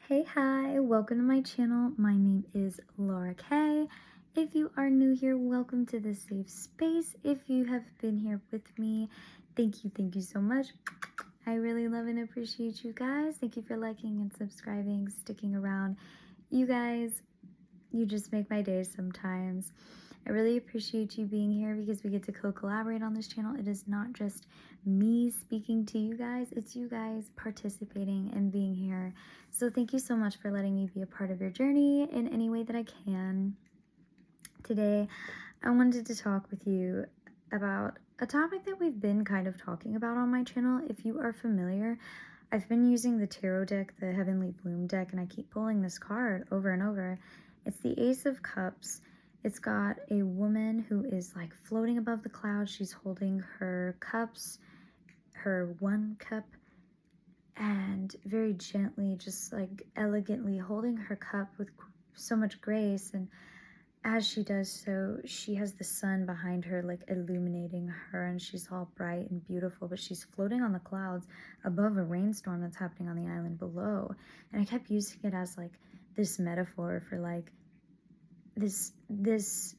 Hey, hi, welcome to my channel. My name is Laura Kay. If you are new here, welcome to the safe space. If you have been here with me, thank you so much. I really love and appreciate you guys. Thank you for liking and subscribing, sticking around. You guys, you just make my day sometimes. I really appreciate you being here because we get to co-collaborate on this channel. It is not just me speaking to you guys, it's you guys participating and being here. So thank you so much for letting me be a part of your journey in any way that I can. Today, I wanted to talk with you about a topic that we've been kind of talking about on my channel. If you are familiar, I've been using the tarot deck, the Heavenly Bloom deck, and I keep pulling this card over and over. It's the Ace of Cups. It's got a woman who is like floating above the clouds. She's holding her cups, her one cup, and very gently, just like elegantly holding her cup with so much grace. And as she does so, she has the sun behind her, like illuminating her, and she's all bright and beautiful, but she's floating on the clouds above a rainstorm that's happening on the island below. And I kept using it as like this metaphor for like this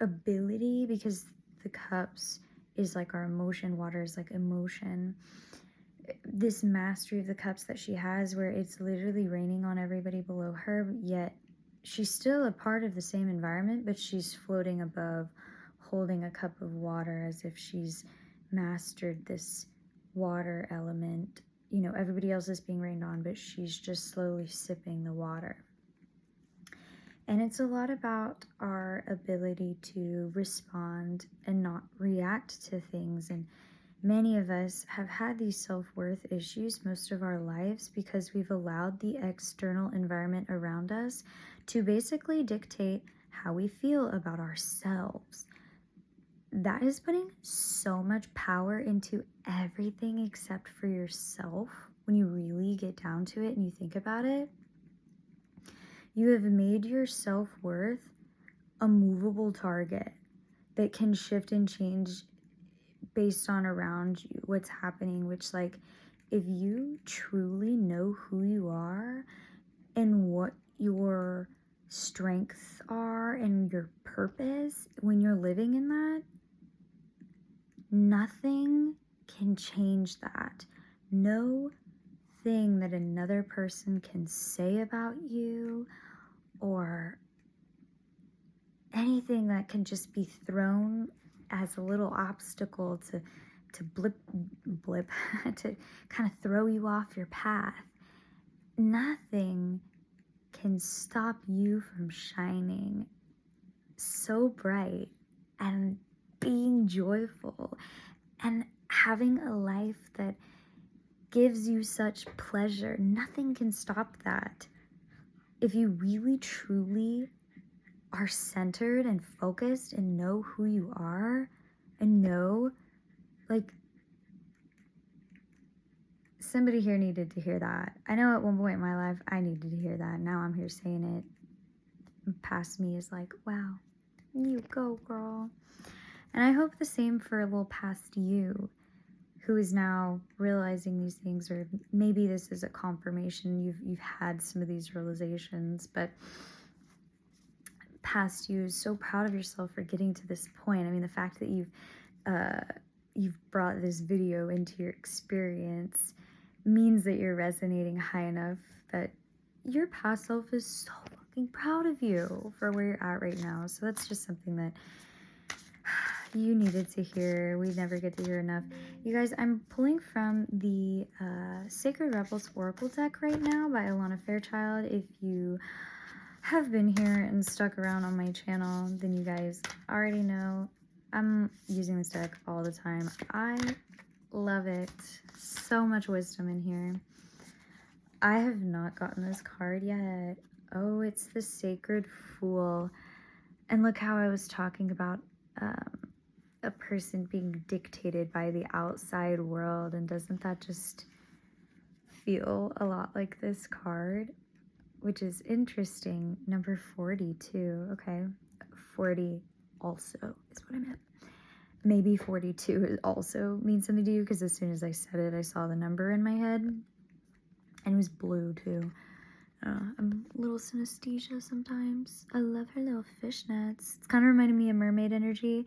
ability, because the cups is like our emotion, water is like emotion, this mastery of the cups that she has, where it's literally raining on everybody below her, yet she's still a part of the same environment, but she's floating above, holding a cup of water as if she's mastered this water element. You know, everybody else is being rained on, but she's just slowly sipping the water. And it's a lot about our ability to respond and not react to things. And many of us have had these self-worth issues most of our lives because we've allowed the external environment around us to basically dictate how we feel about ourselves. That is putting so much power into everything except for yourself when you really get down to it and you think about it. You have made your self-worth a movable target that can shift and change based on around you, what's happening, which, like, if you truly know who you are and what your strengths are and your purpose, when you're living in that, nothing can change that. No thing that another person can say about you, or anything that can just be thrown as a little obstacle to blip to kind of throw you off your path, nothing can stop you from shining so bright and being joyful and having a life that gives you such pleasure. Nothing can stop that. If you really truly are centered and focused and know who you are, and know, like, somebody here needed to hear that. I know at one point in my life I needed to hear that. Now I'm here saying it. And past me is like, wow, you go, girl. And I hope the same for a little past you, who is now realizing these things, or maybe this is a confirmation. You've had some of these realizations, but past you is so proud of yourself for getting to this point. I mean, the fact that you've brought this video into your experience means that you're resonating high enough that your past self is so fucking proud of you for where you're at right now. So that's just something that you needed to hear. We never get to hear enough. You guys, I'm pulling from the Sacred Rebels Oracle deck right now by Alana Fairchild. If you have been here and stuck around on my channel, then you guys already know I'm using this deck all the time. I love it. So much wisdom in here. I have not gotten this card yet. Oh, it's the Sacred Fool. And look how I was talking about a person being dictated by the outside world, and doesn't that just feel a lot like this card? Which is interesting. Number 42. Okay. 40 also is what I meant. Maybe 42 also means something to you, because as soon as I said it, I saw the number in my head. And it was blue too. I'm a little synesthesia sometimes. I love her little fishnets. It's kind of reminding me of mermaid energy.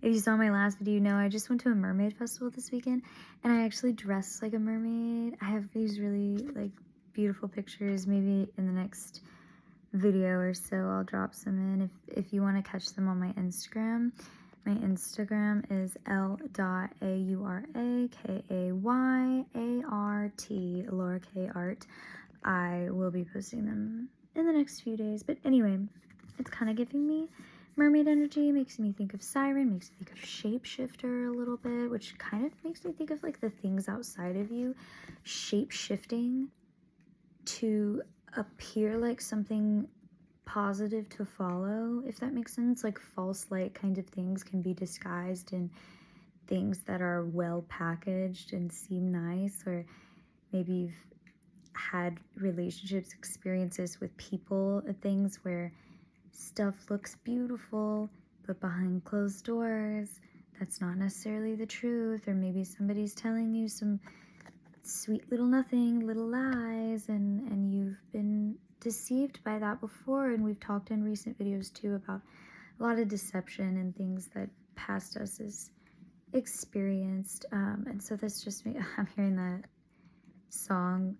If you saw my last video, you know I just went to a mermaid festival this weekend, and I actually dressed like a mermaid. I have these really like beautiful pictures. Maybe in the next video or so I'll drop some in if you want to catch them on my Instagram. My Instagram is l.aurakayart, Laura K Art. I will be posting them in the next few days. But anyway, it's kind of giving me mermaid energy, makes me think of siren, makes me think of shapeshifter a little bit, which kind of makes me think of like the things outside of you shape-shifting to appear like something positive to follow, if that makes sense. Like false light kind of things can be disguised in things that are well packaged and seem nice, or maybe you've had relationships, experiences with people, things where stuff looks beautiful, but behind closed doors, that's not necessarily the truth, or maybe somebody's telling you some sweet little nothing, little lies, and you've been deceived by that before. And we've talked in recent videos too about a lot of deception and things that past us has experienced. And so that's just me. I'm hearing that song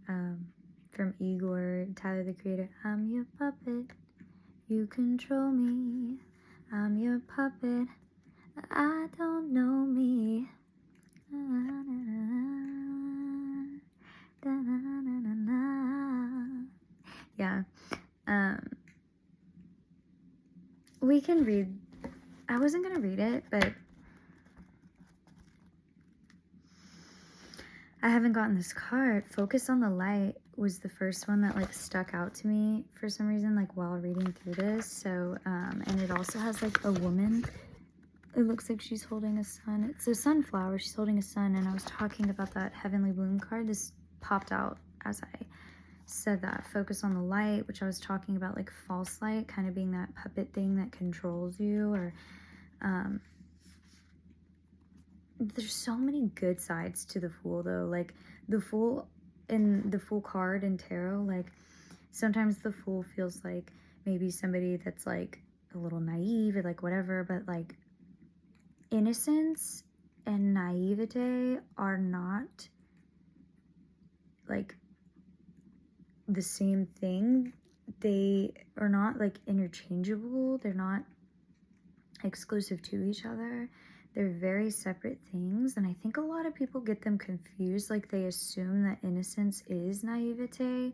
from Igor, Tyler the Creator. I'm your puppet, you control me. I'm your puppet, I don't know me. Yeah. We can read. I wasn't gonna read it, but I haven't gotten this card. Focus on the Light was the first one that like stuck out to me for some reason, like while reading through this. So and it also has like a woman. It looks like she's holding a sun. It's a sunflower. She's holding a sun. And I was talking about that Heavenly Bloom card. This popped out as I said that. Focus on the light, which I was talking about, like false light, kind of being that puppet thing that controls you. Or there's so many good sides to the Fool, though. Like the Fool in the Fool card in tarot, like sometimes the Fool feels like maybe somebody that's like a little naive or like whatever, but like innocence and naivete are not like the same thing. They are not like interchangeable. They're not exclusive to each other. They're very separate things, and I think a lot of people get them confused. Like they assume that innocence is naivete,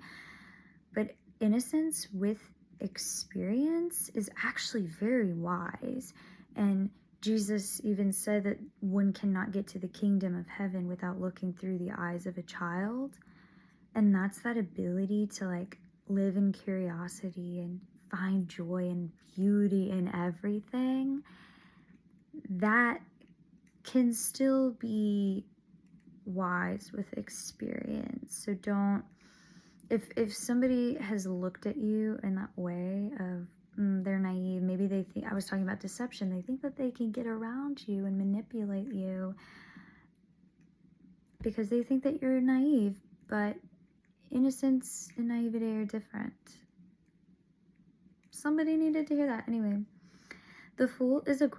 but innocence with experience is actually very wise. And Jesus even said that one cannot get to the kingdom of heaven without looking through the eyes of a child. And that's that ability to like live in curiosity and find joy and beauty in everything. That can still be wise with experience. So don't, if somebody has looked at you in that way of they're naive, maybe they think, I was talking about deception, they think that they can get around you and manipulate you because they think that you're naive, but innocence and naivete are different. Somebody needed to hear that. Anyway, the Fool is a great